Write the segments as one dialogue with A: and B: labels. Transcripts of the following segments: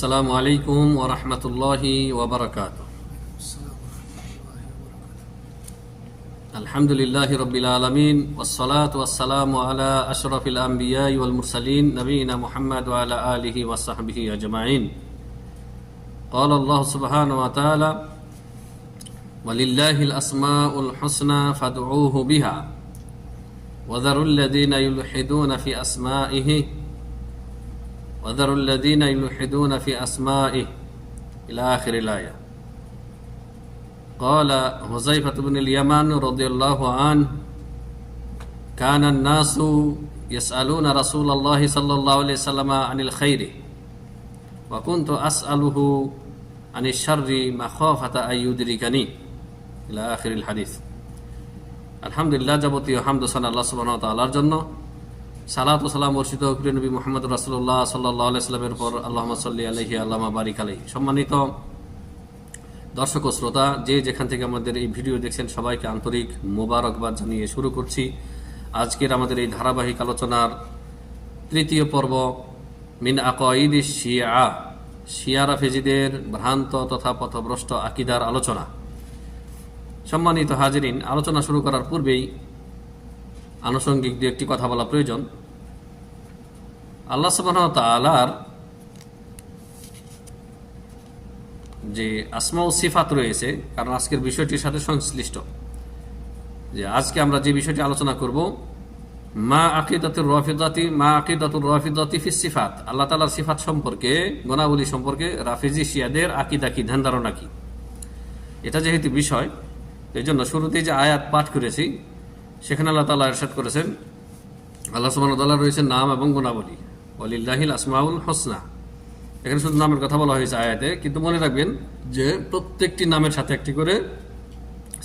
A: আসসালামু আলাইকুম ওয়া রাহমাতুল্লাহি ওয়া বারাকাতুহু। আলহামদুলিল্লাহি রাব্বিল আলামিন ওয়াসসালাতু ওয়াসসালামু আলা আশরাফিল আমবিয়াই ওয়াল মুরসালিন নবিয়িনা মুহাম্মদ ওয়া আলা আলিহি ওয়া সাহবিহি আজমাইন। قال الله سبحانه وتعالى ولله الأسماء الحسنى فادعوه بها وذروا الذين يلحدون في أسمائه وذروا الذين يلحدون في أسمائه إلى آخر الآية. قال حذيفة بن اليمان رضي الله عنه كان الناس يسألون رسول الله صلى الله عليه وسلم عن الخير وكنت أسأله عن الشر مخافة أن يدركني إلى آخر الحديث. আলহামদুলিল্লাহ, যাবতীয় হামদ সানা আল্লাহ সুবহানাহু ওয়া তাআলার জন্য। সালাত ও সালাম বর্ষিত প্রিয় নবী মুহাম্মদ রাসূলুল্লাহ সাল্লাল্লাহু আলাইহি ওয়াসাল্লামের উপর আল্লাহুম্মা সাল্লি আলাইহি আল্লাহুম্মা বারিক আলাইহি। সম্মানিত দর্শক ও শ্রোতা, যে যেখান থেকে আমাদের এই ভিডিও দেখছেন সবাইকে আন্তরিক মোবারকবাদ জানিয়ে শুরু করছি আজকের আমাদের এই ধারাবাহিক আলোচনার তৃতীয় পর্ব, মিন আকাইদিশ শিয়া, শিয়া রাফেজিদের ভ্রান্ত তথা পথভ্রষ্ট আকীদার আলোচনা। সম্মানিত হাজিরিন, আলোচনা শুরু করার পূর্বেই আনুষঙ্গিক দু একটি কথা বলা প্রয়োজন। আল্লাহ সুবহানাহু ওয়া তাআলার যে আসমা ও সিফাত রয়েছে, কারণ আজকের বিষয়টির সাথে সংশ্লিষ্ট, যে আজকে আমরা যে বিষয়টি আলোচনা করব, মা আকিদাতুর রাফিদাতি ফিস সিফাত, আল্লাহ তাআলার সিফাত সম্পর্কে, গুণাবলী সম্পর্কে রাফিজি শিয়াদের আকীদা কি, ধ্যান ধারণা কি। এটা যেহেতু বিষয়, এই জন্য শুরুতেই যে আয়াত পাঠ করেছি সেখানে আল্লাহ তাআলা ইরশাদ করেছেন, আল্লাহ সুবহানাহু ওয়া তাআলার রয়েছে নাম এবং গুণাবলী, ওয়ালিল্লাহিল আসমাউল হুসনা। এখানে শুধু নামের কথা বলা হয়েছে আয়াতে, কিন্তু মনে রাখবেন যে প্রত্যেকটি নামের সাথে একটি করে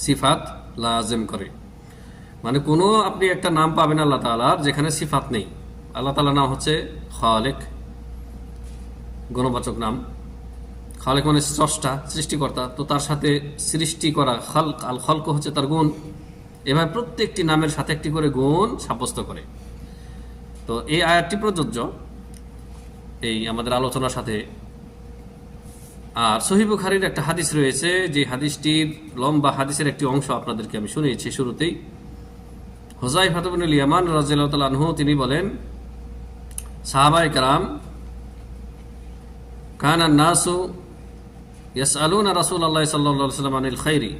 A: সিফাত লাজেম করে। মানে কোনো আপনি একটা নাম পাবেন আল্লাহ তাআলার যেখানে সিফাত নেই। আল্লাহ তাআলার নাম হচ্ছে খালেক, গুণবাচক নাম। খালেক মানে স্রষ্টা, সৃষ্টিকর্তা, তো তার সাথে সৃষ্টি করা খালক, আল খালক হচ্ছে তার গুণ। এভাবে প্রত্যেকটি নামের সাথে একটি করে গুণ সাব্যস্ত করে। তো এই আয়াতটি প্রযোজ্য এই আমাদের আলোচনার সাথে। আর সহিহ বুখারীর একটা হাদিস রয়েছে, যে হাদিসটির লম্বা হাদিসের একটি অংশ আপনাদেরকে আমি শুনিয়েছি শুরুতেই। হুযায়ফা ইবনুল ইয়ামান রাদিয়াল্লাহু তাআলা আনহু তিনি বলেন, সাহাবায়ে কেরাম কানা নাসু ইয়াসআলুনা রাসূলুল্লাহ সাল্লাল্লাহু আলাইহি ওয়াসাল্লাম আনিল খাইরি।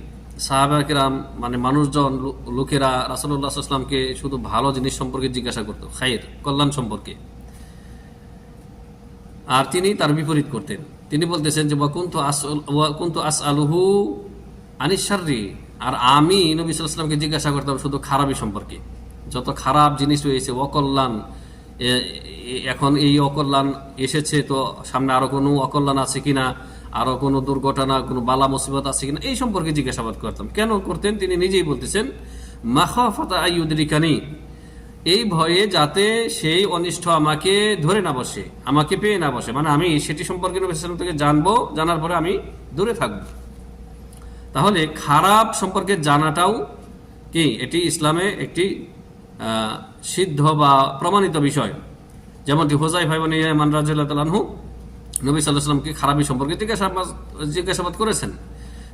A: সাহাবায়ে কেরাম মানে মানুষজন, লোকেরা রাসূলুল্লাহ সাল্লাল্লাহু আলাইহি ওয়াসাল্লামকে শুধু ভালো জিনিস সম্পর্কে জিজ্ঞাসা করত, খাইর, কল্যাণ সম্পর্কে। আর তিনি তার বিপরীত করতেন। তিনি বলতেছেন যে কুনতু আসআলুহু আনিশ শাররি, আর আমি নবী সাল্লাল্লাহু আলাইহি ওয়াসাল্লামকে জিজ্ঞাসা করতাম শুধু খারাপি সম্পর্কে। যত খারাপ জিনিস রয়েছে, অকল্যাণ, এখন এই অকল্যাণ এসেছে, তো সামনে আরো কোনো অকল্যাণ আছে কিনা, আরো কোনো দুর্ঘটনা, কোনো বালা মুসিবত আছে কিনা, এই সম্পর্কে জিজ্ঞাসাবাদ করতাম। কেন করতেন তিনি নিজেই বলতেছেন, মাখাফাতা আইয়ুদরিকানি, এই ভয়ে যাতে সেই অনিষ্ট আমাকে ধরে না বসে, আমাকে পেয়ে না বসে। মানে আমি সেটি সম্পর্কে নবী সাল্লাল্লাহু আলাইহি ওয়াসাল্লাম থেকে জানবো, জানার পরে আমি দূরে থাকবো। তাহলে খারাপ সম্পর্কে জানাটাও কি, এটি ইসলামে একটি সিদ্ধ বা প্রমাণিত বিষয়। যেমনটি হুযায়ফা ইবনে ইয়ামান রাদিয়াল্লাহু তাআলা আনহু নবী সাল্লাল্লাহু আলাইহি ওয়াসাল্লামকে খারাপি সম্পর্কে জিজ্ঞাসাবাদ করেছেন।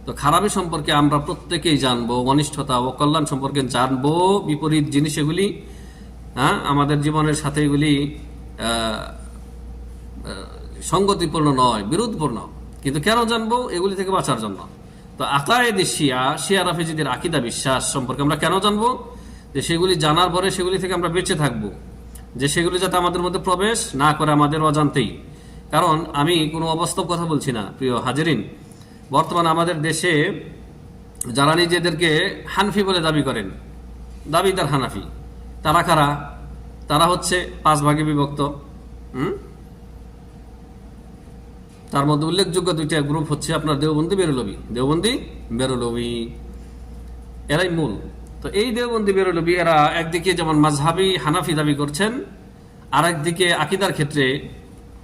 A: তো খারাপি সম্পর্কে আমরা প্রত্যেকেই জানবো, অনিষ্টতা ও কল্যাণ সম্পর্কে জানবো। বিপরীত জিনিস এগুলি, আমাদের জীবনের সাথে এগুলি সঙ্গতিপূর্ণ নয়, বিরোধপূর্ণ। কিন্তু কেন জানবো? এগুলি থেকে বাঁচার জন্য। তো আকায়েদে শিয়া রাফেজিদের আকীদা বিশ্বাস সম্পর্কে আমরা কেন জানবো? যে সেগুলি জানার পরে সেগুলি থেকে আমরা বেঁচে থাকবো, যে সেগুলি যাতে আমাদের মধ্যে প্রবেশ না করে আমাদের অজান্তেই। কারণ আমি কোনো অবাস্তব কথা বলছি না প্রিয় হাজিরিন। বর্তমানে আমাদের দেশে যারা নিজেদেরকে হানফি বলে দাবি করেন, দাবিদার হানাফি, তারা কারা? তারা হচ্ছে 5 ভাগে বিভক্ত। তার মধ্যে উল্লেখযোগ্য 2টা গ্রুপ হচ্ছে আপনার দেওবন্দি বেরলভী, এরাই মূল। তো এই দেওবন্দি বেরলভী এরা একদিকে যেমন মাযহাবী হানাফি দাবি করছেন, আর একদিকে আকীদার ক্ষেত্রে,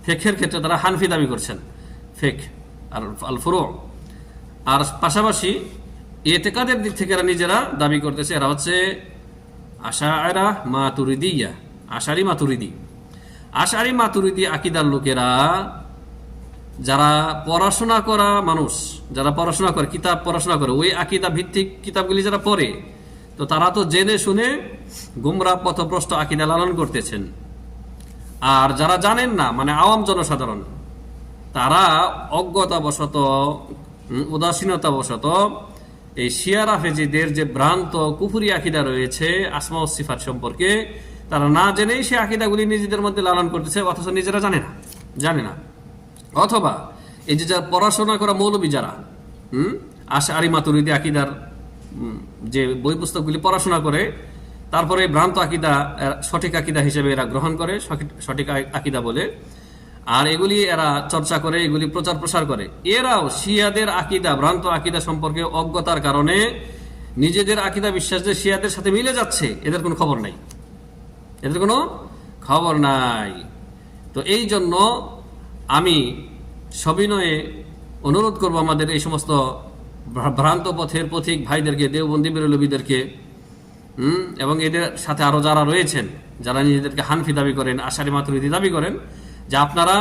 A: ফিকহের ক্ষেত্রে তারা হানফি দাবি করছেন, ফিকহ আর আল ফুরু। আর পাশাপাশি ইতিকাদের দিক থেকে এরা নিজেরা দাবি করতেছে এরা হচ্ছে আশায়রা মাতুরিদিয়া, আশারি মাতুরিদি আকীদার লোকেরা যারা পড়াশোনা করা মানুষ, যারা পড়াশোনা করে, কিতাব পড়াশোনা করে, ওই আকীদা ভিত্তিক কিতাবগুলি যারা পড়ে, তো তারা তো জেনে শুনে গুমরাহ পথভ্রষ্ট আকীদা লালন করতেছেন। আর যারা জানেন না, মানে আওয়াম জনসাধারণ, তারা অজ্ঞতাবশত, উদাসীনতাবশত এই শিয়া রাফেজিদের যে ভ্রান্ত কুফরি আকীদা রয়েছে আসমা ও সিফাত সম্পর্কে, তারা না জেনেই সে আকীদাগুলি নিজেদের মধ্যে লালন করতেছে, অথচ নিজেরা জানে না। অথবা এই যে যারা পড়াশোনা করা মৌলবী, যারা আশআরী মাতুরিদি আকীদার যে বই পুস্তকগুলি পড়াশোনা করে, তারপরে ভ্রান্ত আকীদা সঠিক আকীদা হিসেবে এরা গ্রহণ করে, সঠিক আকীদা বলে, আর এগুলি এরা চর্চা করে, এগুলি প্রচার প্রসার করে। এরাও শিয়াদের আকীদা, ভ্রান্ত আকীদা সম্পর্কে অজ্ঞতার কারণে নিজেদের আকীদা বিশ্বাস যে শিয়াদের সাথে মিলে যাচ্ছে, এদের কোনো খবর নাই। তো এই জন্য আমি সবিনয়ে অনুরোধ করব আমাদের এই সমস্ত ভ্রান্ত পথের পথিক ভাইদেরকে, দেওবন্দি বেরলবীদেরকে, এবং এদের সাথে আরো যারা রয়েছেন, যারা নিজেদেরকে হানফি দাবি করেন, আশআরী মাতুরিদি দাবি করেন, যে আপনারা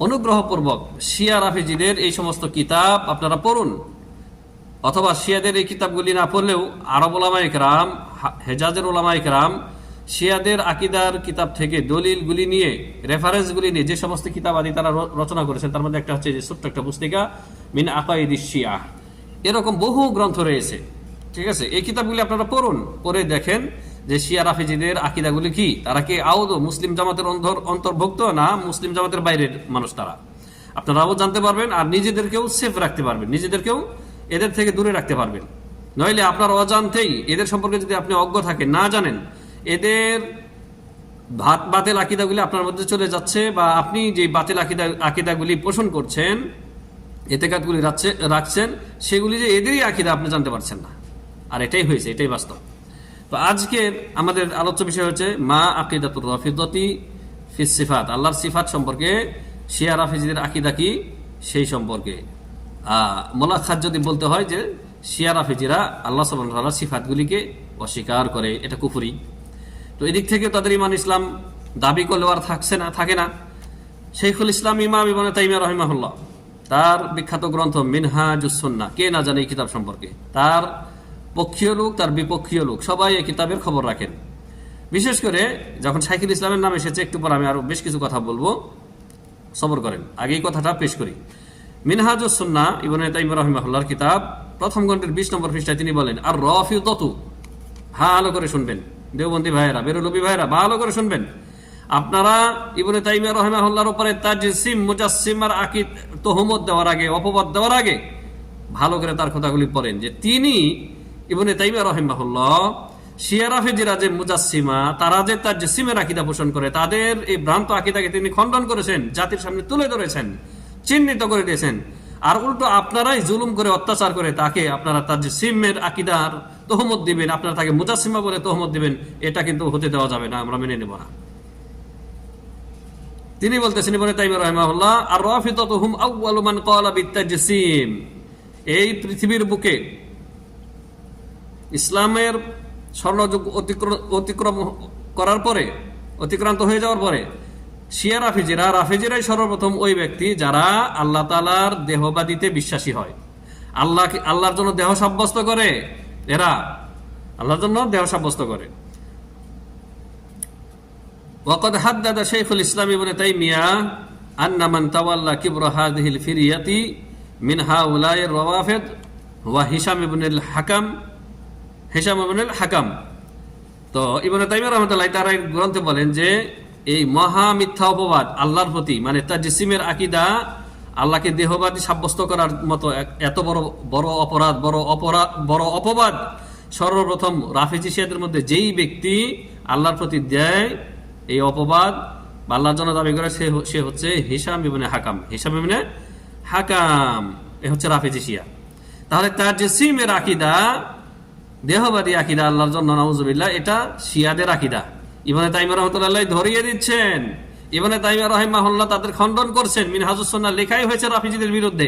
A: অনুগ্রহপূর্বক শিয়া রাফেজিদের এই সমস্ত কিতাব আপনারা পড়ুন, অথবা শিয়াদের এই কিতাবগুলি না পড়লেও আরব ওলামায়ে কেরাম, হেজাজের ওলামায়ে কেরাম শিয়াদের আকীদার কিতাব থেকে দলিলগুলি নিয়ে, রেফারেন্সগুলি নিয়ে যে সমস্ত কিতাব আদি তারা রচনা করেছেন, তার মধ্যে একটা হচ্ছে যে ছোট্ট একটা পুস্তিকা মিন আকাইদিশ শিয়া, এরকম বহু গ্রন্থ রয়েছে। ঠিক আছে, এই কিতাবগুলি আপনারা পড়ুন, পড়ে দেখেন যে শিয়া রাফেজিদের আকীদাগুলি কি, তারা কি আদৌ মুসলিম জামাতের অন্তর্ভুক্ত না মুসলিম জামাতের বাইরের মানুষ, তারা আপনারাও জানতে পারবেন, আর নিজেদেরকেও সেফ রাখতে পারবেন, নিজেদেরকেও এদের থেকে দূরে রাখতে পারবেন। নইলে আপনার অজান্তেই এদের সম্পর্কে যদি আপনি অজ্ঞ থাকেন, না জানেন, এদের বাতিল আকীদাগুলি আপনার মধ্যে চলে যাচ্ছে, বা আপনি যে বাতিল আকীদাগুলি পোষণ করছেন, এতেকাদগুলি রাখছেন, সেগুলি যে এদেরই আকীদা আপনি জানতে পারছেন না। আর এটাই হয়েছে, এটাই বাস্তব। তো আজকের আমাদের আলোচ্য বিষয় হচ্ছে মা আকীদাতুর রাফিদতি ফিস সিফাত, আল্লাহর সিফাত সম্পর্কে শিয়া রাফেজিদের আকীদা কি সেই সম্পর্কে। মোলাখাত যদি বলতে হয় যে শিয়া রাফেজিরা আল্লাহ সুবহানাহু ওয়া তাআলার সিফাতগুলিকে অস্বীকার করে, এটা কুফরি। তো এদিক থেকে তাদের ঈমান ইসলাম দাবি করলেও আর থাকে না। শাইখুল ইসলাম ইমাম ইবনে তাইমিয়া রাহিমাহুল্লাহ, তার বিখ্যাত গ্রন্থ মিনহাজুস সুন্নাহ, কে না জানে এই কিতাব সম্পর্কে, তার পক্ষীয় লোক, তার বিপক্ষীয় লোক সবাই এই কিতাবের খবর রাখেন। বিশেষ করে যখন শাইখুল ইসলামের নাম এসেছে, একটু পর আমি আরো বেশ কিছু কথা বলবো, সবর করেন, আগে এই কথাটা পেশ করি। মিনহাজুস সুন্নাহ ইবনে তাইমিয়া রাহিমাহুল্লাহর কিতাব, প্রথম গ্রন্থের 20 নম্বর পৃষ্ঠায় তিনি বলেন, আর রাফিদতু, ভালো করে শুনবেন দেওবন্দি ভাইয়েরা, বেরলবী ভাইয়েরা, ভালো করে শুনবেন। আপনারা ইবনে তাইমিয়া রাহিমাহুল্লাহর উপরে তাজসিম, মুজাসসিমার আকীদ তোহমত দেওয়ার আগে, অপবাদ দেওয়ার আগে ভালো করে তার কথাগুলি পড়েন, যে তিনি ইবনে তাইমিয়া রাহিমাহুল্লাহ শিয়া রাফেজিরা যে মুজাসসিমা, তারা যে তাজসিমের আকীদা পোষণ করে, তাদের এই ভ্রান্ত আকীদাকে তিনি খণ্ডন করেছেন, জাতির সামনে তুলে ধরেছেন, চিহ্নিত করে দিয়েছেন। আর উল্টো আপনারাই জুলুম করে, অত্যাচার করে তাকে আপনারা তাজসিমের আকীদার তোহমত দিবেন, আপনারা তাকে মুজাসসিমা বলে তোহমত দিবেন, এটা কিন্তু হতে দেওয়া যাবে না, আমরা মেনে নেব না। তিনি বলতেছেন ইবনে তাইমিয়া রাহিমাহুল্লাহ, আর রাফিদাতুহুম আউয়ালু মান ক্বালা বিতাজসিম, এই পৃথিবীর বুকে ইসলামের স্বর্ণযুগ অতিক্রম করার পরে, অতিক্রান্ত হয়ে যাওয়ার পরে শিয়া রাফেজিরাই সর্বপ্রথম ওই ব্যক্তি যারা আল্লাহ তাআলার দেহবাদিতে বিশ্বাসী হয়, আল্লাহর জন্য দেহ সাব্যস্ত করে, এরা আল্লাহর জন্য দেহ সাব্যস্ত করে। ওয়াকাদ হাদ্দাদা শাইখুল ইসলাম ইবনে তাইমিয়া আন্না মান তাওয়াল্লা কিবরা হাযিহিল ফিরিয়াতি মিন হাউলাইর রাওয়াফিদ ওয়া হিশাম ইবনুল হাকাম। তো ইবনে তাইমিয়া রাহমাতুল্লাহ তাআলা গ্রন্থে বলেন যে এই মহা মিথ্যা অপবাদ আল্লাহর প্রতি, মানে তাজসিমের আকীদা, আল্লাহকে দেহবাদী সাব্যস্ত করার মতো এত বড় অপবাদ সর্বপ্রথম রাফেজি শিয়াদের মধ্যে যেই ব্যক্তি আল্লাহর প্রতি দেয় এই অপবাদ, আল্লাহর জন্য দাবি করে, সে হচ্ছে হিশাম ইবনে হাকাম, এ হচ্ছে রাফেজি শিয়া। তাহলে তাজসিমের আকীদা, দেহবাদী আকীদা আল্লাহর জন্য, নাউজুবিল্লাহ, এটা শিয়াদের আকীদা। ইবনে তাইমিয়া রাহমাতুল্লাহ ধরিয়ে দিচ্ছেন, ইবনে তাইমিয়া রাহিমাহুল্লাহ তাদের খণ্ডন করছেন, মিনহাজুস সুন্নাহ লেখাই হয়েছে রাফেজিদের বিরুদ্ধে।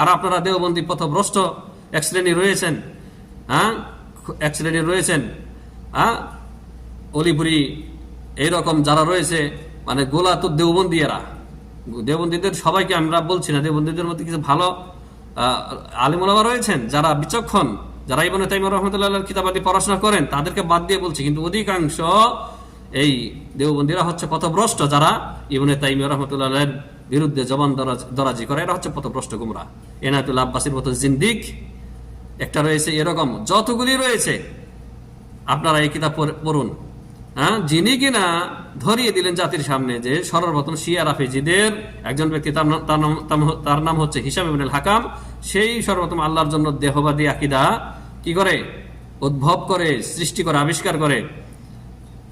A: আর আপনারা দেওবন্দি পথভ্রষ্ট এক শ্রেণী রয়েছেন, অলিপুরি এইরকম যারা রয়েছে, মানে গোলাতুর দেওবন্দিয়ারা, দেওবন্দীদের সবাইকে আমরা বলছি না, দেওবন্দীদের মধ্যে কিছু ভালো আলিম ওলামা রয়েছেন যারা বিচক্ষণ, যারা ইবনে তাইমিয়া রাহমাতুল্লাহর কিতাবাদি পড়াশোনা করেন, তাদেরকে বাদ দিয়ে বলছি। কিন্তু অধিকাংশ এই দেওবন্দীরা হচ্ছে পথভ্রষ্ট, যারা ইবনে তাইমিয়া রাহমাতুল্লাহর বিরুদ্ধে জবান দরাজি করে, এরা হচ্ছে পথভ্রষ্ট গুমরা। এনায়েতুল্লাহ আব্বাসীর মতো জিন্দিক একটা রয়েছে, এরকম যতগুলি রয়েছে আপনারা এই কিতাব পড়ুন। হ্যাঁ, যিনি কিনা ধরিয়ে দিলেন জাতির সামনে যে সর্বপ্রথম শিয়া রাফেজিদের একজন ব্যক্তি, তার নাম হচ্ছে হিশাম ইবনুল হাকাম, সেই সর্বপ্রথম আল্লাহর জন্য দেহবাদী আকীদা কি করে উদ্ভব করে, সৃষ্টি করে, আবিষ্কার করে।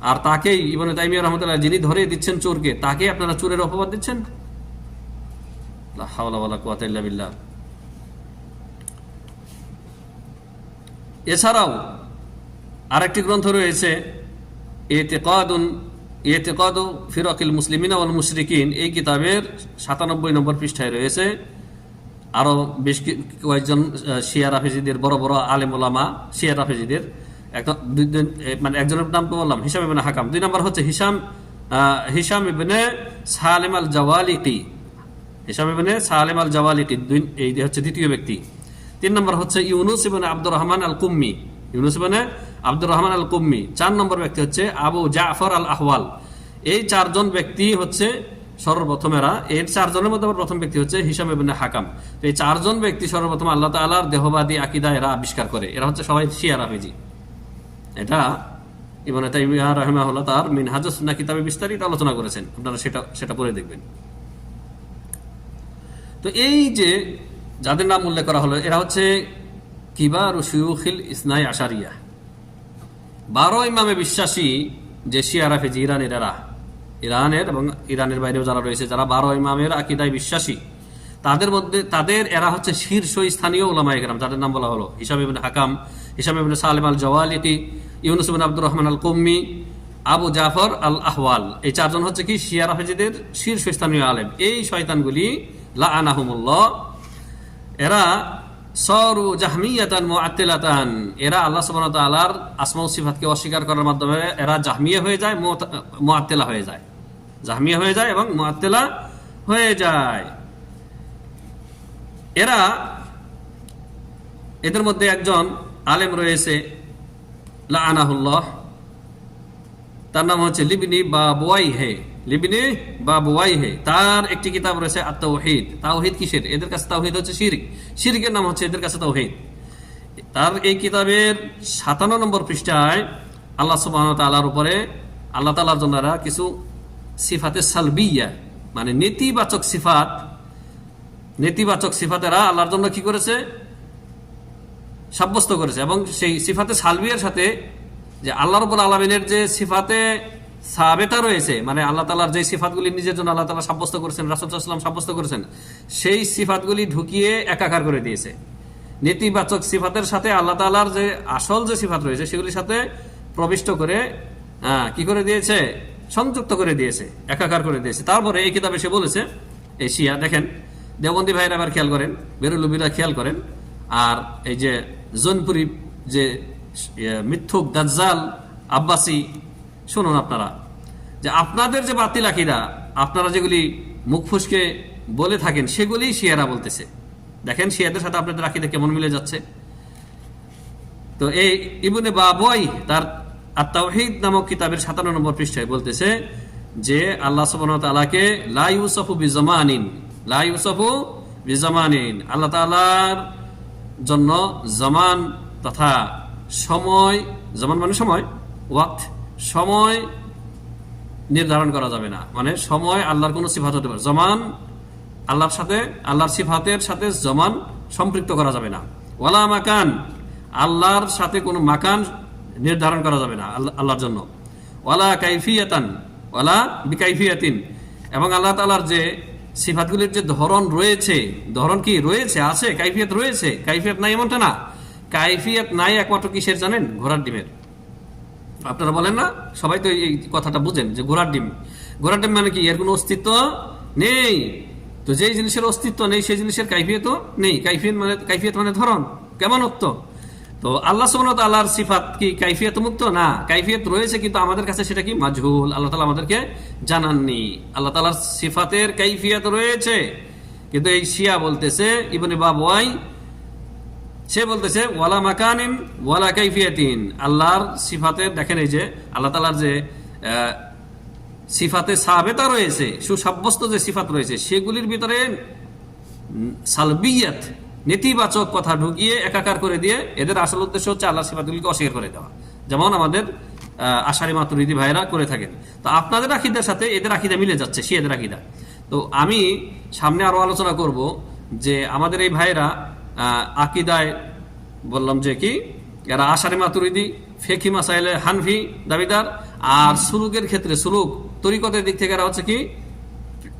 A: আর তাকেই ইবনে তাইমিয়া রাহমাতুল্লাহ যিনি ধরিয়ে দিচ্ছেন চোরকে, তাকে আপনারা চোরের অপবাদ দিচ্ছেন। লা হাওলা ওয়ালা কুওয়াতা ইল্লা বিল্লাহ। এছাড়াও আরেকটি গ্রন্থ রয়েছে ইতিকাদু ফিরাকিল মুসলিমিন ওয়াল মুশরিকিন। এই কিতাবের 97 নম্বর পৃষ্ঠায় রয়েছে আরো বেশ কয়েকজন শিয়া রাফেজিদের বড় বড় আলেম ওলামা, শিয়া রাফেজিদের মানে একজনের নাম তো বললাম, হিশাম ইবনে হাকাম। 2 নম্বর হচ্ছে Hisham ibn Salem al জাওয়ালিকি। Hisham ibn Salem al জাওয়ালিকি এই হচ্ছে দ্বিতীয় ব্যক্তি। 3 নম্বর হচ্ছে Yunus ibn Abdur Rahman al কুম্মি। Yunus ibn Abdur Rahman al কুম্মি। 4 নম্বর ব্যক্তি হচ্ছে আবু জাফর আল আহওয়াল। এই 4 জন ব্যক্তি হচ্ছে সর্বপ্রথমেরা। এর 4 জনের মধ্যে প্রথম ব্যক্তি হচ্ছে হিশাম ইবনে হাকাম। তো এই 4 জন ব্যক্তি সর্বপ্রথম আল্লাহ তাআলার দেহবাদী আকীদা এরা আবিষ্কার করে। এরা হচ্ছে সবাই শিয়া রাফেজি। এটা ইবনে তাইমিয়া রাহিমাহুল্লাহ তার মিনহাজুস সুন্নাহ কিতাবে বিস্তারিত আলোচনা করেছেন, আপনারা সেটা পড়ে দেখবেন। তো এই যে যাদের নাম উল্লেখ করা হলো, এরা হচ্ছে কিবারু শুয়ুখিল ইসনাই আশারিয়া, 12 ইমামে বিশ্বাসী যে শিয়া রাফেজি ইরানের, এরা ইরানের এবং ইরানের বাইরেও যারা রয়েছে, যারা 12 ইমামের আকীদায় বিশ্বাসী, এরা হচ্ছে শীর্ষ স্থানীয় উলামায়ে কেরাম, যাদের নাম বলা হলো Hisham ibn Hakam, Hisham ibn Salem al Jawaliqi, Yunus ibn Abdur Rahman al Qummi, Abu Jafar al Ahwal. এই 4 জন হচ্ছে কি শিয়া রাফেজিদের শীর্ষস্থানীয় আলেম। এই শয়তানগুলি লাআনাহুমুল্লাহ, এরা সরু জাহমিয়াতান মুআত্তিলাতান, এরা আল্লাহ সুবহানাহু ওয়া তাআলার আসমা ও সিফাতকে অস্বীকার করার মাধ্যমে এরা জাহমিয়া হয়ে যায়, মুআত্তিলা হয়ে যায়, জাহমিয়া হয়ে যায় এবং মুআত্তিলা হয়ে যায়। এদের মধ্যে একজন আলেম রয়েছে লাআনাহুল্লাহ, তার নাম হচ্ছে লিবনি বা বুয়াইহে। তার একটি কিতাব রয়েছে আত-তাওহীদ। তাওহীদ কিসের? এদের কাছে তাওহীদ হচ্ছে শিরক, শিরকের নাম হচ্ছে এদের কাছে তাওহীদ। তার এই কিতাবের 57 নম্বর পৃষ্ঠায় আল্লাহ সুবহানাহু ওয়া তাআলার উপরে, আল্লাহ তাআলার জন্য কিছু সিফাতে সালবিয়া, মানে নেতিবাচক সিফাত এরা আল্লাহর জন্য কি করেছে? সাব্যস্ত করেছে। এবং সেই সিফাতে সালবিয়ার সাথে যে আল্লাহ রাব্বুল আলামিনের যে সিফাতে সাবেতা রয়েছে, মানে আল্লাহ তাআলার যে সিফাতগুলি নিজের জন্য আল্লাহ তাআলা সাব্যস্ত করেছেন, রাসূল সাল্লাল্লাহু আলাইহি ওয়াসাল্লাম সাব্যস্ত করেছেন, সেই সিফাতগুলি ঢুকিয়ে একাকার করে দিয়েছে। নেতিবাচক সিফাতের সাথে আল্লাহ তাআলার যে আসল যে সিফাত রয়েছে সেগুলির সাথে প্রবিষ্ট করে কি করে দিয়েছে? সংযুক্ত করে দিয়েছে, একাকার করে দিয়েছে। তারপরে এই কিতাবে সে বলেছে, এই শিয়া, দেখেন দেওবন্দি ভাইরা আবার খেয়াল করেন, বেরুলুবিরা খেয়াল করেন, আর এই যে জোনপুরি যে মিথ্যুক দাজ্জাল আব্বাসী, শুনুন আপনারা, যে আপনাদের যে বাতিল আকীদা, আপনারা যেগুলি মুখ ফুসকে বলে থাকেন, সেগুলি শিয়ারা বলতেছে। দেখেন শিয়াদের সাথে আপনাদের আকীদা কেমন মিলে যাচ্ছে। তো এই ইবনে বাবুয়াই তার আত-তাওহীদ নামক কিতাবের 57 নম্বর পৃষ্ঠায় বলতেছে যে আল্লাহ সুবহানাহু ওয়া তাআলাকে লা ইউসাফু বিজামানিন, আল্লাহ তাআলার জন্য জামান তথা সময়, জামান মানে সময়, ওয়াক্ত, সময় নির্ধারণ করা যাবে না। মানে সময় আল্লাহর কোনো সিফাত হতে পারে, জামান আল্লাহর সাথে, আল্লাহর সিফাতের সাথে জামান সম্পৃক্ত করা যাবে না। ওয়ালা মাকান, আল্লাহর সাথে কোনো মাকান নির্ধারণ করা যাবে না আল্লাহর জন্য। ওয়ালা কাইফিয়াতান ওয়ালা বিকাইফিয়াতিন, এবং আল্লাহ তাআলার যে সিফাতগুলির যে ধরন রয়েছে, ধরন কি রয়েছে? আছে, কাইফিয়াত রয়েছে, কাইফিয়াত নাই এমনটা না। কাইফিয়াত নাই একমাত্র কিসের জানেন? ঘোড়ার ডিমের। আপনারা বলেন না, সবাই তো এই কথাটা বুঝেন যে ঘোড়ার ডিম মানে কি? এর কোনো অস্তিত্ব নেই। তো যেই জিনিসের অস্তিত্ব নেই সেই জিনিসের কাইফিয়তও নেই। কাইফিয়ত মানে ধরন, কেমনত্ব। তো আল্লাহ সুবহানাহু ওয়া তাআলার সিফাত কি কাইফিয়ত মুক্ত? না, কাইফিয়ত রয়েছে, কিন্তু আমাদের কাছে সেটা কি মাজহুল, আল্লাহ তাআলা আমাদেরকে জানাননি। আল্লাহ তাআলার সিফাতের কাইফিয়ত রয়েছে, কিন্তু এই শিয়া বলতেছে, ইবনে বাবওয়াই সে বলতেছে ওয়ালা মাকানিন ওয়ালা কাইফিয়াতিন, আল্লাহর সিফাতের দেখেন এই যে আল্লাহ তাআলার যে সিফাতে সাবেতা রয়েছে, সুসাব্যস্ত যে সিফাত রয়েছে, সেগুলির ভিতরে সালবিয়াত নেতিবাচক কথা ঢুকিয়ে একাকার করে দিয়ে এদের আসল উদ্দেশ্য হচ্ছে আল্লাহর সিফাতগুলিকে অস্বীকার করে দেওয়া, যেমন আমাদের আশারি মাতুরিদি ভাইরা করে থাকেন। তো আপনাদের আকীদার সাথে এদের আকীদা মিলে যাচ্ছে, শিয়াদের আকীদা। তো আমি সামনে আরো আলোচনা করব যে আমাদের এই ভাইরা আকীদায় বললাম যে কি এরা আশারি মাতুরিদি, ফিকহি মাসাইলে হানফি দাবিদার, আর সুলুকের ক্ষেত্রে সুলুক তরিকতের দিক থেকে এরা হচ্ছে কি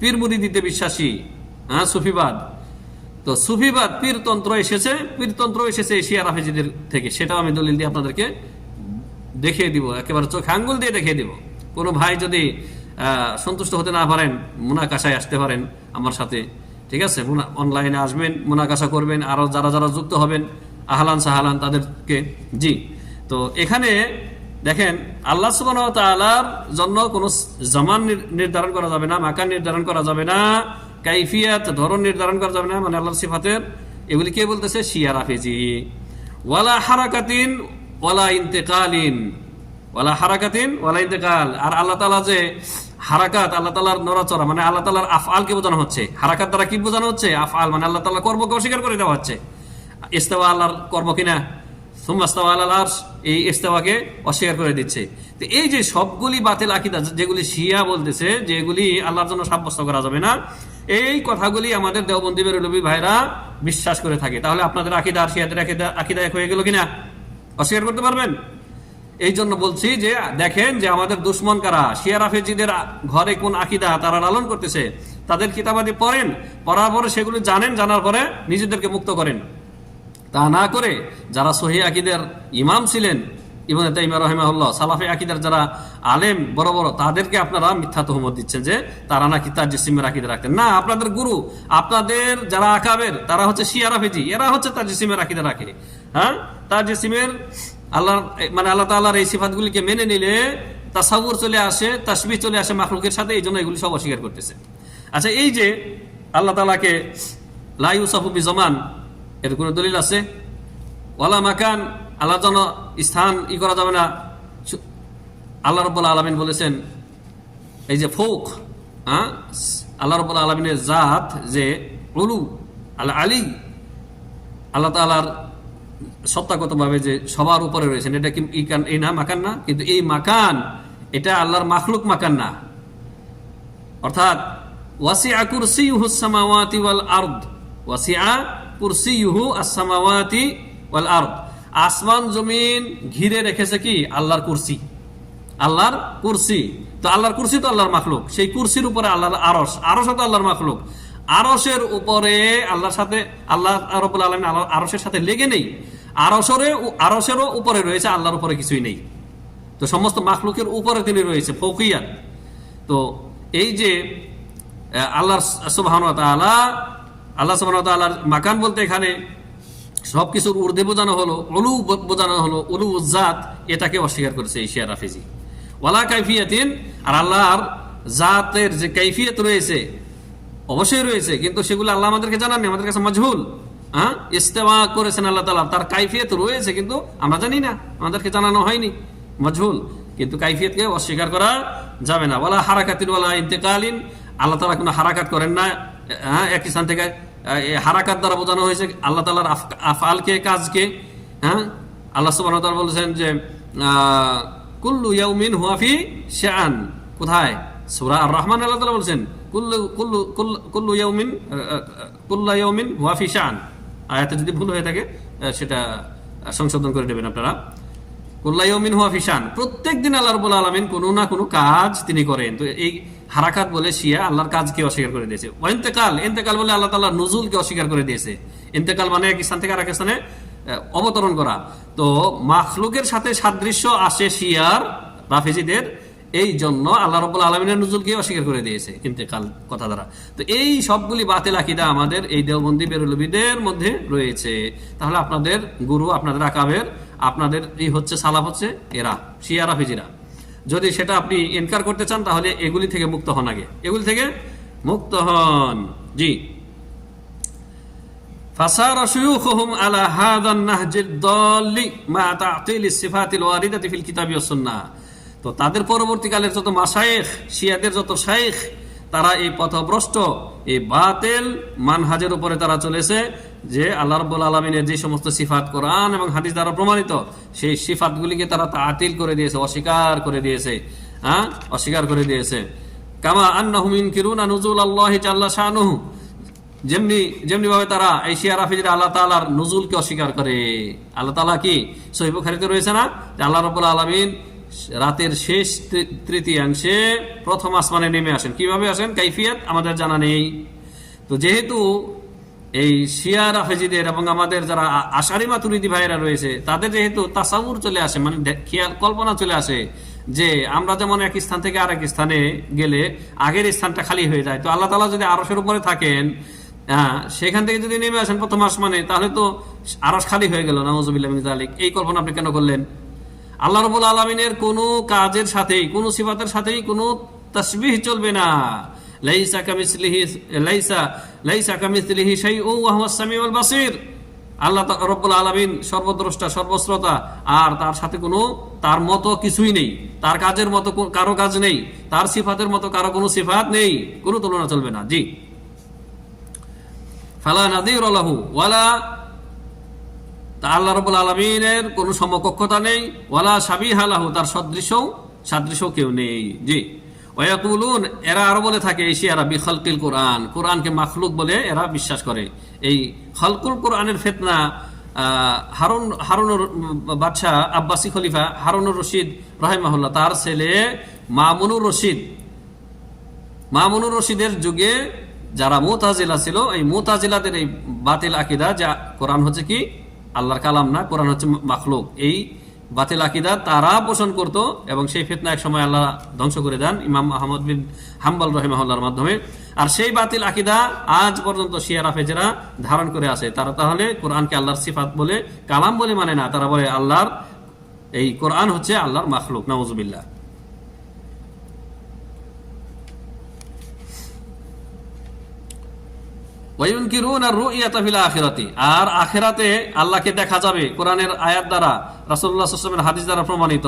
A: পীর মুরিদিতে বিশ্বাসী, সুফিবাদ। তো সুফিবাদ পীরতন্ত্র এসেছে শিয়া রাফেজিদের থেকে, সেটাও আমি দলিল দিয়ে আপনাদেরকে দেখিয়ে দিব, একেবারে চোখে আঙ্গুল দিয়ে দেখিয়ে দিব। কোনো ভাই যদি সন্তুষ্ট হতে না পারেন, মুনাকাশায় আসতে পারেন আমার সাথে, ঠিক আছে? অনলাইনে আসবেন, মুনাকাশা করবেন, আরো যারা যারা যুক্ত হবেন আহলান সাহালান তাদেরকে। জি, তো এখানে দেখেন আল্লাহ সুবহানাহু ওয়া তাআলার জন্য কোনো জামান নির্ধারণ করা যাবে না, মাকান নির্ধারণ করা যাবে না, কাইফিয়াত ধরন নির্ধারণ করা যাবে না, মানে আল্লাহর সিফাতের। এগুলি কে বলতেছে? শিয়া রাফেজি। ওয়ালা হারাকাতিন ওয়ালা ইন্তেকালিন, ওয়ালা হারাকাতিন ওয়ালা ইন্তেকাল। আর আল্লাহ তাআলা যে হারাকাত, আল্লাহ তাআলার নড়াচড়া, মানে আল্লাহ তাআলার আফআলকে বোঝানো হচ্ছে। হারাকাত দ্বারা কি বোঝানো হচ্ছে? আফআল, মানে আল্লাহ তাআলার কর্মকে অস্বীকার করে দেওয়া হচ্ছে। ইস্তাওয়া আল্লাহর কর্ম কিনা, সুম্মা ইস্তাওয়া আলাল আরশ, এই ইস্তাওয়াকে অস্বীকার করে দিচ্ছে। তো এই যে সবগুলি বাতিল আকীদা যেগুলি শিয়া বলতেছে যে এগুলি আল্লাহর জন্য সাব্যস্ত করা যাবে না, এই কথাগুলি আমাদের দেওবন্দি বেরলভী ভাইরা বিশ্বাস করে থাকে। তাহলে আপনাদের আকীদা আর শিয়াদের আকীদা এক হয়ে গেল কিনা? অস্বীকার করতে পারবেন? এই জন্য বলছি যে দেখেন যে আমাদের দুশ্মন কারা, শিয়া রাফেজিদের ঘরে কোন আকীদা তারা লালন করতেছে, তাদের কিতাবাদি পড়েন, পড়ার পরে সেগুলি জানেন, জানার পরে নিজেদেরকে মুক্ত করেন। তা না করে যারা সহিহ আকীদার ইমাম ছিলেন, ইবনে তাইমিয়া রাহিমাহুল্লাহ, সালাফি আকীদার যারা আলেম বড় বড়, তাদেরকে আপনারা মিথ্যা তুহমত দিচ্ছেন যে তারা নাকি তাজসিমের আকীদা রাখতেন। না, আপনাদের গুরু, আপনাদের যারা আকাবের, তারা হচ্ছে শিয়া রাফেজি, এরা হচ্ছে তাজসিমের আকীদা রাখে। হ্যাঁ, তাজসিমের আল্লাহ, মানে আল্লাহ তাআলার এই সিফাতগুলিকে মেনে নিলে তাসাউর চলে আসে, তাসবিহ চলে আসে মাখলুকের সাথে, এই জন্য এগুলি সব অস্বীকার করতেছে। আচ্ছা, এই যে আল্লাহ তাআলাকে লা ইউসাফু বিজামান, এর কোনো দলিল আছে? ওয়ালা মাকান, আল্লাহর জন্য স্থান করা যাবে না। আল্লাহ রাব্বুল আলামিন বলেছেন এই যে ফৌক, আল্লাহ রাব্বুল আলামিনের জাত যে উলু আল আলী, আল্লাহ তাআলার সত্তাগতভাবে যে সবার উপরে রয়েছেন, এটা কি এই না মাকান না? কিন্তু এই মাকান এটা আল্লাহর মাখলুক মাকান না। অর্থাৎ ওয়াসিআ কুরসিয়ুহুস সামাওয়াতি ওয়াল আরদ, ওয়াসিআ কুরসিয়ুহু আস-সামাওয়াতি ওয়াল আরদ, আসমান জমিন ঘিরে রেখেছে কি? আল্লাহর কুরসি, আল্লাহর কুরসি। তো আল্লাহর কুরসি তো আল্লাহর মাখলুক, সেই কুরসির উপরে আল্লাহর আরশ, আরশও তো আল্লাহর মাখলুক। আরশের উপরে আল্লাহর সাথে, আল্লাহ রাব্বুল আলামিন আরশের সাথে লেগে নেই, আরশেরও উপরে রয়েছে, আল্লাহর উপরে কিছুই নেই। তো সমস্ত মাখলুকের উপরে তিনি রয়েছে, ফৌকিয়াত। তো এই যে আল্লাহ সুবহানাহু ওয়া তাআলা, আল্লাহ সুবহানাহু ওয়া তাআলার মাকান বলতে এখানে সবকিছুর ঊর্ধ্বে বোঝানো হলো, উলু বোঝানো হলো, উলু জাত, এটাকে অস্বীকার করেছে এই শিয়া রাফেজি। ওয়ালা কাইফিয়াতিন, আর আল্লাহর জাতের যে কাইফিয়ত রয়েছে অবশ্যই রয়েছে, কিন্তু সেগুলো আল্লাহ আমাদেরকে জানাননি, আমাদের কাছে মাজহুল। ইস্তেওয়া করেছেন আল্লাহ তাআলা, তার কাইফিয়ত রয়েছে কিন্তু আমরা জানি না, আমাদেরকে জানানো হয়নি, মাজহুল। কিন্তু কাইফিয়তকে অস্বীকার করা যাবে না। ওয়ালা হারাকাতিন ওয়ালা ইন্তেকালিন, আল্লাহ তাআলা কোনো হারাকাত করেন না, এক স্থান থেকে। হারাকাত দ্বারা বোঝানো হয়েছে আল্লাহ তাআলার আফআলকে, কাজকে। আল্লাহ সুবহানাহু ওয়া তাআলা বলেছেন যে কুল্লু ইয়াউমিন হুয়া ফি শাআন, কোথায়? সূরা আর রহমান আল্লাহ তাআলা বলেছেন কুল্লু ইয়াউমিন হুয়া ফি শাআন। আয়াতে যদি ভুল হয়ে থাকে সেটা সংশোধন করে দেবেন আপনারা। কুল্লু ইয়াউমিন হুয়া ফি শাআন, প্রত্যেক দিন আল্লাহ রাব্বুল আলামিন কোনো না কোনো কাজ তিনি করেন। তো এই হারাকাত বলে শিয়া আল্লাহর কাজকে অস্বীকার করে দিয়েছে। ইন্তেকাল, ইন্তেকাল বলে আল্লাহ তাআলার নুজুলকে অস্বীকার করে দিয়েছে। ইন্তেকাল মানে এক স্থান থেকে আরেক স্থানে অবতরণ করা। তো মাখলুকের সাথে সাদৃশ্য আসে শিয়ার রাফেজিদের এই জন্য আল্লাহ রাব্বুল আলামিনের নুজুলকে অস্বীকার করে দিয়েছে ইন্তেকাল কথা দ্বারা। তো এই সবগুলি বাতিল আকীদা আমাদের এই দেওবন্দি বেরলভীদের মধ্যে রয়েছে। তাহলে আপনাদের গুরু, আপনাদের আকাবের, আপনাদের এই হচ্ছে সালাফ হচ্ছে এরা শিয়া রাফিজিরা। যদি সেটা আপনি ইনকার করতে চান তাহলে এগুলি থেকে মুক্ত হন, আগে এগুলি থেকে মুক্ত হন। জি, ফাসারা শুয়ুখুহুম আলা হাযান নাহজিদ দাল্লি মা তা'তিলিস সিফাতিল ওয়ারিদাতি ফিল কিতাবি ওয়াস সুন্নাহ। তো তাদের পরবর্তীকালের যত মাশায়েখ, শিয়াদের যত শাইখ, তারা এই পথভ্রষ্ট, এই বাতিল মানহাজের উপরে তারা চলেছে যে আল্লাহ রাব্বুল আলামিনের যে সমস্ত সিফাত কোরআন এবং হাদিস দ্বারা প্রমাণিত, সেই সিফাতগুলিকে তারা তা'তিল করে দিয়েছে, অস্বীকার করে দিয়েছে, অস্বীকার করে দিয়েছে। কামা আন্নাহুম ইনকিরুনা নুজুল আল্লাহি জাল্লা শানুহু, যেমনি ভাবে তারা এই শিয়া রাফিজিরা আল্লাহ তাআলার নুজুলকে অস্বীকার করে। আল্লাহ তাআলা কি সহিহ বুখারীতে রয়েছে না যে আল্লাহ রাব্বুল আলামিন রাতের শেষ তৃতীয়াংশে প্রথম আসমানে নেমে আসেন। কিভাবে আসেন কাইফিয়াত আমাদের জানা নেই। তো যেহেতু এই শিয়া রাফিজিদের এবং আমাদের যারা আশারি মাতুরিদি ভাইরা রয়েছে তাদের যেহেতু তাসাউর চলে আসে, মানে খেয়াল কল্পনা চলে আসে যে আমরা যেমন এক স্থান থেকে আরেক স্থানে গেলে আগের স্থানটা খালি হয়ে যায়, তো আল্লাহ তাআলা যদি আরশের উপরে থাকেন, সেখান থেকে যদি নেমে আসেন প্রথম আসমানে, তাহলে তো আরশ খালি হয়ে গেল, নাউযুবিল্লাহি মিন যালিক। এই কল্পনা আপনি কেন করলেন? আল্লাহ রাব্বুল আলামিনের কোনো কাজের সাথেই, কোনো সিফাতের সাথেই কোনো তাসবিহ চলবে না। লাইসা কামিসলিহি শাইউন ওয়া হুয়াস সামিউল বাসীর। আল্লাহ রাব্বুল আলামিন সর্বদ্রষ্টা, সর্বশ্রোতা, আর তার সাথে কোনো তার মতো কিছুই নেই, তার কাজের মতো কারো কাজ নেই, তার সিফাতের মতো কারো কোনো সিফাত নেই, কোনো তুলনা চলবে না। জি, ফালা নাযীর লাহু ওয়ালা, আল্লাহ রাব্বুল আলামিনের কোনো সমকক্ষতা নেই, ওয়ালা শাবিহা লাহু, তার সাদৃশ্য কেউ নেই। জি, ওয়ায়াকুলুন, এরা আরো বলে থাকে এই শিয়ারা বিখালকিল কোরআন, কোরআনকে মাখলুক বলে এরা বিশ্বাস করে। এই খালকুল কোরআনের ফিতনা হারুনুর বাদশাহ আব্বাসী খলিফা হারুনুর রশিদ রাহিমাহুল্লাহ, তার ছেলে মামুনুর রশিদের যুগে যারা মুতাজিলা ছিল, এই মুতাজিলাদের এই বাতিল আকীদা যে কোরআন হচ্ছে কি আল্লাহর কালাম না, কোরআন হচ্ছে মাখলুক, এই বাতিল আকীদা তারা পোষণ করত, এবং সেই ফিতনা এক সময় আল্লাহ ধ্বংস করে দেন ইমাম আহমদ বিন হাম্বল রাহিমাহুল্লাহর মাধ্যমে। আর সেই বাতিল আকীদা আজ পর্যন্ত শিয়া রাফিজিরা ধারণ করে আছে। তারা তাহলে কোরআনকে আল্লাহর সিফাত বলে, কালাম বলে মানে না, তারা বলে আল্লাহর এই কোরআন হচ্ছে আল্লাহর মাখলুক, নাউযুবিল্লাহ। আর আখিরাতে আল্লাহকে দেখা যাবে কোরআনের আয়াত দ্বারা, রাসূলুল্লাহ সাল্লাল্লাহু আলাইহি ওয়াসাল্লামের হাদিস দ্বারা প্রমাণিত,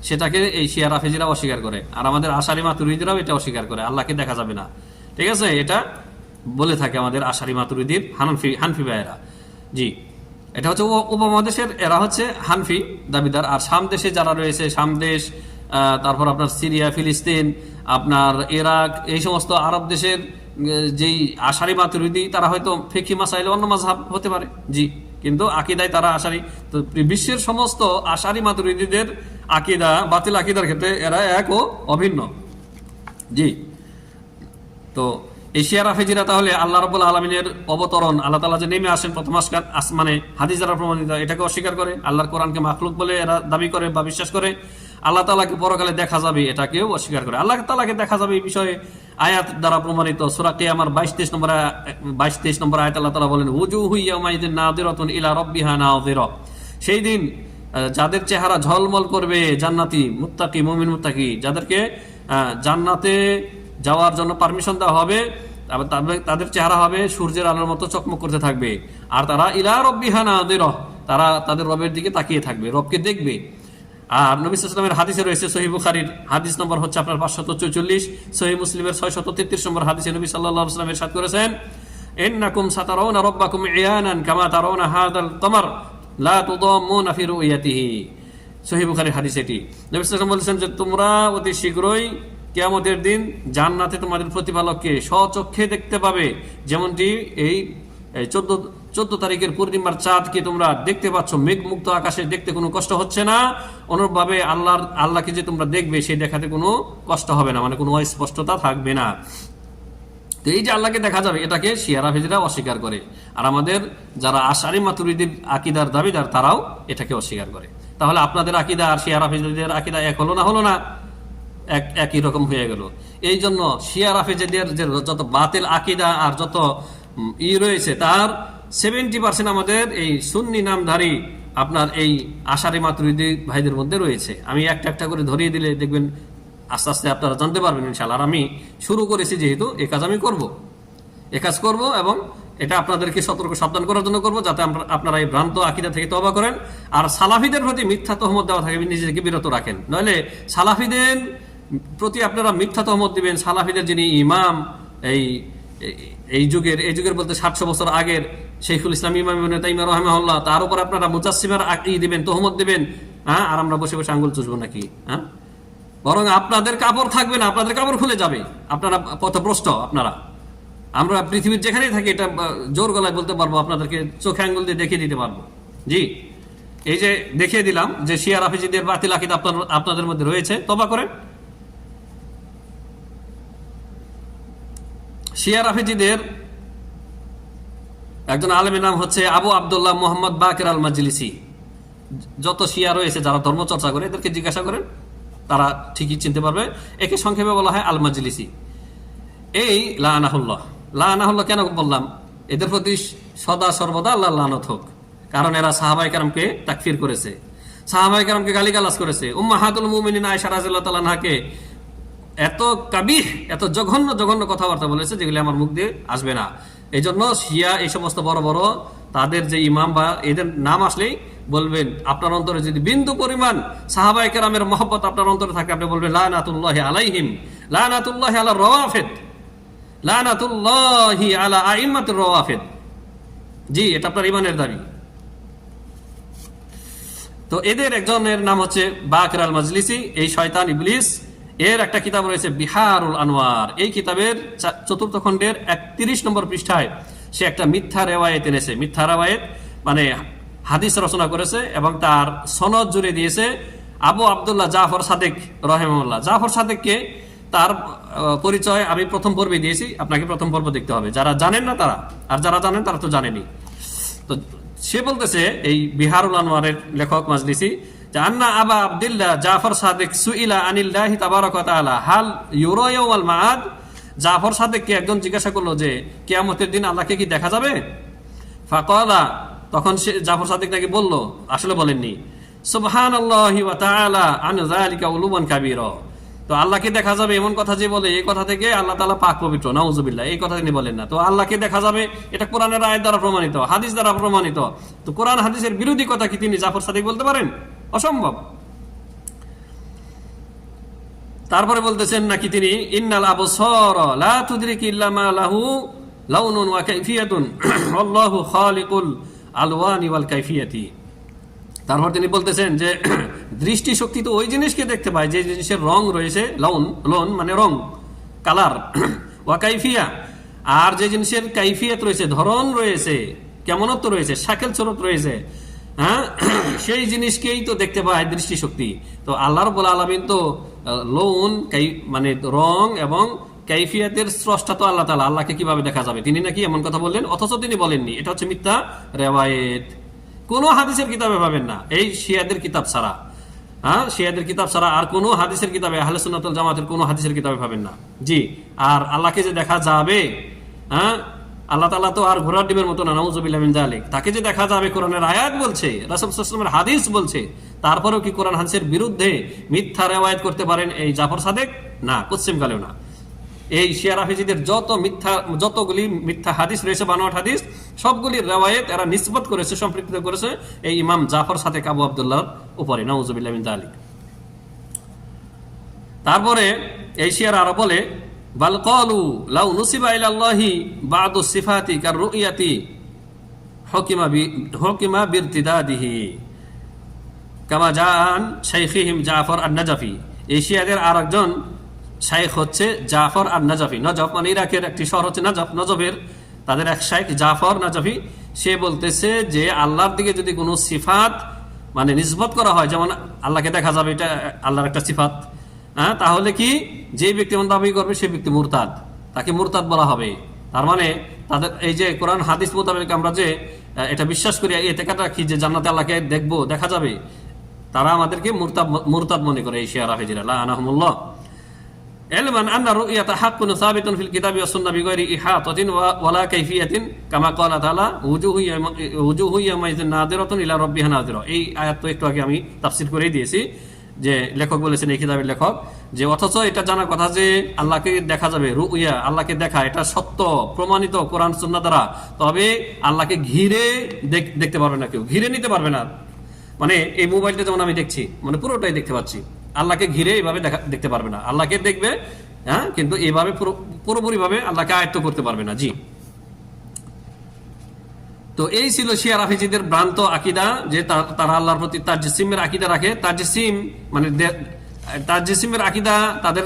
A: সেটাকে এই শিয়া রাফিজিরা অস্বীকার করে। আর আমাদের আশারি মাতুরিদিরাও এটা অস্বীকার করে, আল্লাহকে দেখা যাবে না। ঠিক আছে, এটা বলে থাকে আমাদের আশারি মাতুরিদির হানফি ভাইয়েরা। জি, এটা হচ্ছে উপমহাদেশের, এরা হচ্ছে হানফি দাবিদার। আর শাম দেশে যারা রয়েছে, শাম দেশ, তারপর আপনার সিরিয়া, ফিলিস্তিন, আপনার ইরাক, এই সমস্ত আরব দেশের যেই আশারি মাতুরিদি, তারা হয়তো ফিকহি মাসাইলে অন্য মাযহাব হতে পারে, জি, কিন্তু আকীদায় তারা আশারি। তো বিশ্বের সমস্ত আশারি মাতুরিদিদের আকীদা, বাতিল আকীদার ক্ষেত্রে এরা এক ও অভিন্ন। জি, তো এই শিয়া রাফিজিরা তাহলে আল্লাহ রাব্বুল আলামিনের অবতরণ, আল্লাহ তাআলা যে নেমে আসেন প্রথম আসমানে, হাদিস দ্বারা প্রমাণিত, এটাকে অস্বীকার করে। আল্লাহর কোরআনকে মাখলুক বলে এরা দাবি করে বা বিশ্বাস করে। আল্লাহ তাআলাকে পরকালে দেখা যাবে, এটাকেও অস্বীকার করে। আল্লাহ তাআলাকে দেখা যাবে এই বিষয়ে আয়াত দ্বারা প্রমাণিত। সূরা কিয়ামার 22-23 নম্বর আয়াত আল্লাহ তাআলা বলেন, উজুহু ইয়াওমাইযিন নাযিরাতুন ইলা রাব্বিহা নাযিরা। সেই দিন যাদের চেহারা ঝলমল করবে, জান্নাতি, মুত্তাকি, মুমিন মুত্তাকি, যাদেরকে জান্নাতে যাওয়ার জন্য পারমিশন দেওয়া হবে, তাদের চেহারা হবে সূর্যের আলোর মতো চকমক করতে থাকবে। আর তারা ইলা রাব্বিহা নাযিরা, তারা তাদের রবের দিকে তাকিয়ে থাকবে, রবকে দেখবে। আর নবী সাল্লাল্লাহু আলাইহি ওয়াসাল্লামের হাদিসে রয়েছে, সহিহ বুখারীর হাদিস নম্বর হচ্ছে আপনার 544, সহিহ মুসলিমের 633 নম্বর হাদিসে নবী সাল্লাল্লাহু আলাইহি ওয়াসাল্লাম ইরশাদ করেছেন, ইন্নাকুম সাতারাউনা রাব্বাকুম ইয়ানান কামা তারাউনা হাদাল কমার লা তুদাম্মুনা ফি রুয়াতিহি। সহিহ বুখারীর হাদিস এটি। নবী সাল্লাল্লাহু আলাইহি ওয়াসাল্লাম বলেছেন যে তোমরা অতি শীঘ্রই কিয়ামতের দিন জান্নাতে তোমাদের প্রতিপালককে স্বচক্ষে দেখতে পাবে, যেমনটি এই 14 তারিখের পূর্ণিমার চাঁদকে তোমরা দেখতে পাচ্ছ, মেঘমুক্ত আকাশে দেখতে কোনো কষ্ট হচ্ছে না, অনুরূপভাবে আল্লাহকে যে তোমরা দেখবে সেই দেখাতে কোনো কষ্ট হবে না, মানে কোনো অস্পষ্টতা থাকবে না। তো এই যে আল্লাহকে দেখা যাবে, এটাকে শিয়া রাফিজিরা অস্বীকার করে। আর আমাদের যারা আশারি মাতুরিদির আকীদার দাবিদার, তারাও এটাকে অস্বীকার করে। তাহলে আপনাদের আকীদা আর শিয়া রাফিজিদের আকীদা এক হলো না? একই রকম হয়ে গেল। এই জন্য শিয়া রাফেজিদের যে যত বাতিল আকিদা আর যত রয়েছে তার 70% আমাদের এই সুন্নি নামধারী আপনার এই আশারি মাতুরিদি ভাইদের মধ্যে রয়েছে। আমি একটা একটা করে ধরিয়ে দিলে দেখবেন আস্তে আস্তে আপনারা জানতে পারবেন ইনশাআল্লাহ। আর আমি শুরু করেছি যেহেতু এই কাজ আমি করব, এ কাজ করব এবং এটা আপনাদেরকে সতর্ক সাবধান করার জন্য করব, যাতে আপনারা এই ভ্রান্ত আকিদা থেকে তওবা করেন আর সালাফিদের প্রতি মিথ্যা তহমত দেওয়া থেকে নিজেকে বিরত রাখেন। নইলে সালাফিদের প্রতি আপনারা মিথ্যা তহমত দিবেন, সালাফিদের যিনি ইমাম এই যুগের বলতে 700 বছর আগের শেখুল ইসলাম ইমাম ইবনে তাইমিয়া রাহিমাহুল্লাহ, তার উপর আপনারা মুজাসসিমের দিবেন, তহমত দিবেন। হ্যাঁ, আর আমরা বসে বসে আঙ্গুল চুষবো নাকি? হ্যাঁ, বরং আপনাদের কাপড় থাকবে না, আপনাদের কাপড় খুলে যাবে, আপনারা পথভ্রষ্ট। আমরা পৃথিবীর যেখানেই থাকি এটা জোর গলায় বলতে পারবো, আপনাদেরকে চোখে আঙ্গুল দিয়ে দেখিয়ে দিতে পারবো। জি, এই যে দেখিয়ে দিলাম যে শিয়া রাফেজিদের বাতিল আকিদা আপনাদের মধ্যে রয়েছে, তওবা করেন। শিয়া রাফেজিদের একজন আলেমের নাম হচ্ছে আবু আব্দুল্লাহ মোহাম্মদ বাকের আল মাজলিসি। যত শিয়া রয়েছে যারা ধর্ম চর্চা করে এদেরকে জিজ্ঞাসা করেন, তারা ঠিকই চিনতে পারবে। একে সংক্ষেপে বলা হয় আল মাজলিসি। এই লাআনাহুল্লাহ কেন বললাম? এদের প্রতি সদা সর্বদা আল্লাহ লানত হোক, কারণ এরা সাহাবায়ে কেরামকে তাকফির করেছে, সাহাবায়ে কেরামকে গালিগালাজ করেছে। উম্মাহাতুল মুমিনিন আয়েশা রাদিয়াল্লাহু তাআলা আনহাকে এত কাবিহ, এত জঘন্য জঘন্য কথাবার্তা বলেছে যেগুলি আমার মুখ দিয়ে আসবে না। এই জন্য শিয়া এই সমস্ত বড় বড় তাদের যে ইমাম বা এদের নাম আসলেই বলবেন, আপনার অন্তরে যদি বিন্দু পরিমাণ সাহাবায়ে কেরামের মহব্বত আপনার অন্তরে থাকে, আপনি বলবেন লানাতুল্লাহি আলাইহিম, লানাতুল্লাহি আলা রাওয়াফিদ, লানাতুল্লাহি আলা আইম্মাতুর রাওয়াফিদ। জি, এটা আপনার ইমানের দাবি। তো এদের একজনের নাম হচ্ছে বাকের আল মাজলিসি, এই শয়তান ইবলিস। এর একটা কিতাব রয়েছে বিহারুল আনোয়ার। এই কিতাবের 4th খণ্ডের 31 নম্বর পৃষ্ঠায় সে একটা মিথ্যা রেওয়ায়েত এনেছে। মিথ্যা রেওয়ায়েত মানে হাদিস রচনা করেছে এবং তার সনদ জুড়ে দিয়েছে আবু আব্দুল্লাহ জাফর সাদেক রহিমাহুল্লাহ। জাফর সাদেককে তার পরিচয় আমি প্রথম পর্বে দিয়েছি, আপনাকে প্রথম পর্ব দেখতে হবে, যারা জানেন না তারা, আর যারা জানেন তারা তো জানেনি। তো সে বলতেছে, এই বিহারুল আনোয়ারের লেখক মাজলিসি, যে আন্না আবা আব্দুল্লাহ জাফর সাদেক সুইলা আনিল্লাহি তাবারাকা ওয়া তাআলা হাল ইউরা ইয়াউমাল মাআদ। জাফর সাদেককে একজন জিজ্ঞাসা করলো যে কিয়ামতের দিন আল্লাহকে কি দেখা যাবে? ফাকালা, তখন সে জাফর সাদেক নাকি বলল, আসলে বলেননি, সুবহানাল্লাহি ওয়া তাআলা আন যালিকা উলুমান কাবীরা। তো আল্লাহকে দেখা যাবে এমন কথা যে বলে, এই কথা থেকে আল্লাহ তাআলা পাক পবিত্র, নাউজুবিল্লাহ, এই কথা তিনি বলেন না। তো আল্লাহকে দেখা যাবে এটা কোরআনের আয়াত দ্বারা প্রমাণিত, হাদিস দ্বারা প্রমাণিত। তো কোরআন হাদিসের বিরোধী কথা কি তিনি জাফর সাদেক বলতে পারেন? অসম্ভব। তারপরে বলতেছেন নাকি তিনি, ইন্নাল আবসার লা তুদরিকু ইল্লা মা লাহু লাউনুন ওয়া কাইফিয়াতুন আল্লাহু খালিকুল আলওয়ানি ওয়াল কাইফিয়াতি। তারপর তিনি বলতেছেন যে দৃষ্টি শক্তি তো ওই জিনিসকে দেখতে পায় যে জিনিসের রং রয়েছে, লোন মানে রং, কালার, ওয়া কাইফিয়া, আর যে জিনিসের কাইফিয়াত রয়েছে, ধরন রয়েছে, কেমনত্ব রয়েছে, শাকেল সুরত রয়েছে, হ্যাঁ, সেই জিনিসকেই তো দেখতে পায় দৃষ্টি শক্তি। তো আল্লাহ রাব্বুল আলামিন তো লোন মানে রং এবং কাইফিয়াতের স্রষ্টা তো আল্লাহ তাআলা। আল্লাহকে কিভাবে দেখা যাবে? তিনি নাকি এমন কথা বললেন, অথচ তিনি বলেননি। এটা হচ্ছে মিথ্যা রেওয়ায়েত, কোনো হাদিসের কিতাবে পাবেন না, এই শিয়াদের কিতাব ছাড়া। হ্যাঁ, শিয়াদের কিতাব ছাড়া আর কোনো হাদিসের কিতাবে, আহলে সুন্নাত ওয়াল জামাতের কোনো হাদিসের কিতাবে পাবেন না। জি, আর আল্লাহকে যে দেখা যাবে, হ্যাঁ, আল্লাহ তাআলা তো আর ঘোড়ার ডিমের মতো না, নাউজুবিল্লাহ মিন যালিক। তাকে যে দেখা যাবে কোরআনের আয়াত বলছে, রাসূল সাল্লাল্লাহু আলাইহি ওয়াসাল্লামের হাদিস বলছে, তারপরেও কি কোরআন হাদিসের বিরুদ্ধে মিথ্যা রেওয়ায়েত করতে পারেন এই জাফর সাদেক? না, কুচ্ছিম কালেও না। এই শিয়া রাফেজিদের যতগুলি মিথ্যা হাদিস রয়েছে, বানোয়াট হাদিস, সবগুলির রেওয়ায়েত এরা নিসবত করেছে, সম্পৃক্ত করেছে এই ইমাম জাফর সাদেক আবু আব্দুল্লাহর উপরে, নাউজুবিল্লাহ মিন যালিক। তারপরে এই শিয়ারা আরো বলে, বাল ক্বালু লাউ নুসিবা ইলাল্লাহি বা'দু সিফাতি কার রুইয়াতি হুকিমা বিরতিদাদিহি কামা জাআন শাইখিহিম জাফর আন-নাজাফি। এই শিয়াদের আরেকজন শাইখ হচ্ছে জাফর আন-নাজাফি। নজফ মানে ইরাকের একটি শহর হচ্ছে নজফ, নজফের তাদের এক শাইখ জাফর নাজাফি। সে বলতেছে যে আল্লাহর দিকে যদি কোনো সিফাত মানে নিসবত করা হয়, যেমন আল্লাহকে দেখা যাবে, এটা আল্লাহর একটা সিফাত, হ্যাঁ, তাহলে কি যে ব্যক্তি এমন দাবি করবে সে ব্যক্তি মুরতাদ, তাকে মুরতাদ বলা হবে। তার মানে তাদের এই যে কোরআন হাদিস মোতাবেক আমরা যে এটা বিশ্বাস করি, এতেকাদ রাখি যে জান্নাতে আল্লাহকে দেখবো, দেখা যাবে, তারা আমাদেরকে মুরতাদ মনে করে এই শিয়া রাফেজিরা লাআনাহুমুল্লাহ। ইলমান আন্না রু'য়াতা হাক্কুন সাবিতুন ফিল কিতাবি ওয়াস সুন্নাহ বিগাইরি ইহাতাতিন ওয়ালা কাইফিয়াতিন কামা ক্বালা তাআলা উজুহু ইয়াওমাইযিন নাযিরাতুন ইলা রাব্বিহা নাযিরা। এই আয়াত তো একটু আগে আমি তাফসীর করেই দিয়েছি, যে লেখক বলেছেন, এই কিতাবের লেখক, যে অথচ এটা জানার কথা যে আল্লাহকে দেখা যাবে, রু'য়া আল্লাহকে দেখা, এটা সত্য প্রমাণিত কোরআন সুন্নাহ দ্বারা। তবে আল্লাহকে ঘিরে দেখতে পারবে না কেউ, ঘিরে নিতে পারবে না। মানে এই মোবাইলটা যেমন আমি দেখছি, মানে পুরোটাই দেখতে পাচ্ছি, আল্লাহকে ঘিরে এইভাবে দেখতে পারবে না। আল্লাহকে দেখবে, হ্যাঁ, কিন্তু এইভাবে পুরোপুরি ভাবে আল্লাহকে আয়ত্ত করতে পারবে না। জি, তো এই ছিল শিয়া রাফিজিদের ভ্রান্ত আকিদা, যে তারা আল্লাহর প্রতি তাজসিমের আকিদা রাখে। তাজসিম মানে তাজসিমের আকিদা, তাদের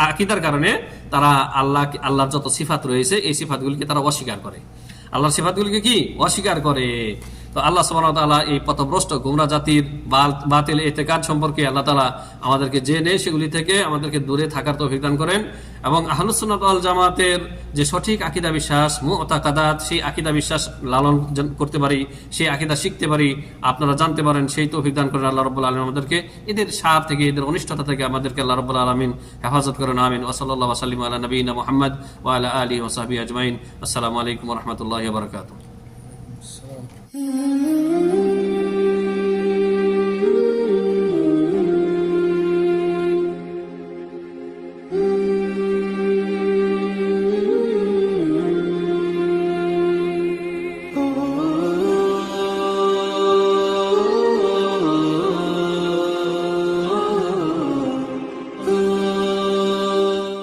A: আকিদার কারণে তারা আল্লাহর যত সিফাত রয়েছে এই সিফাতগুলিকে তারা অস্বীকার করে, আল্লাহর সিফাতগুলিকে কি অস্বীকার করে। তো আল্লাহ সুবহানাহু ওয়া তাআলা এই পথভ্রষ্ট গোমরাহ জাতির বাতিল ইতিকাদ সম্পর্কে আল্লাহ তাআলা আমাদেরকে জেনে সেগুলি থেকে আমাদেরকে দূরে থাকার তৌফিক দান করেন, এবং আহলুস সুন্নাত ওয়াল জামাতের যে সঠিক আকীদা বিশ্বাস, মুতাকাদাত, সেই আকীদা বিশ্বাস লালন করতে পারি, সেই আকীদা শিখতে পারি, আপনারা জানতে পারেন, সেই তৌফিক দান করেন আল্লাহ রাব্বুল আলামিন আমাদেরকে। এদের শার থেকে, এদের অনিষ্টতা থেকে আমাদেরকে আল্লাহ রাব্বুল আলামিন হেফাজত করেন, আমিন। ওয়া সাল্লাল্লাহু ওয়া সাল্লাম আলা নবিয়িনা মুহাম্মদ ওয়া আলা আলিহি ওয়া সাহবিহি আজমাইন। আসসালামু আলাইকুম ওয়া রাহমাতুল্লাহি ওয়া বারাকাতুহু।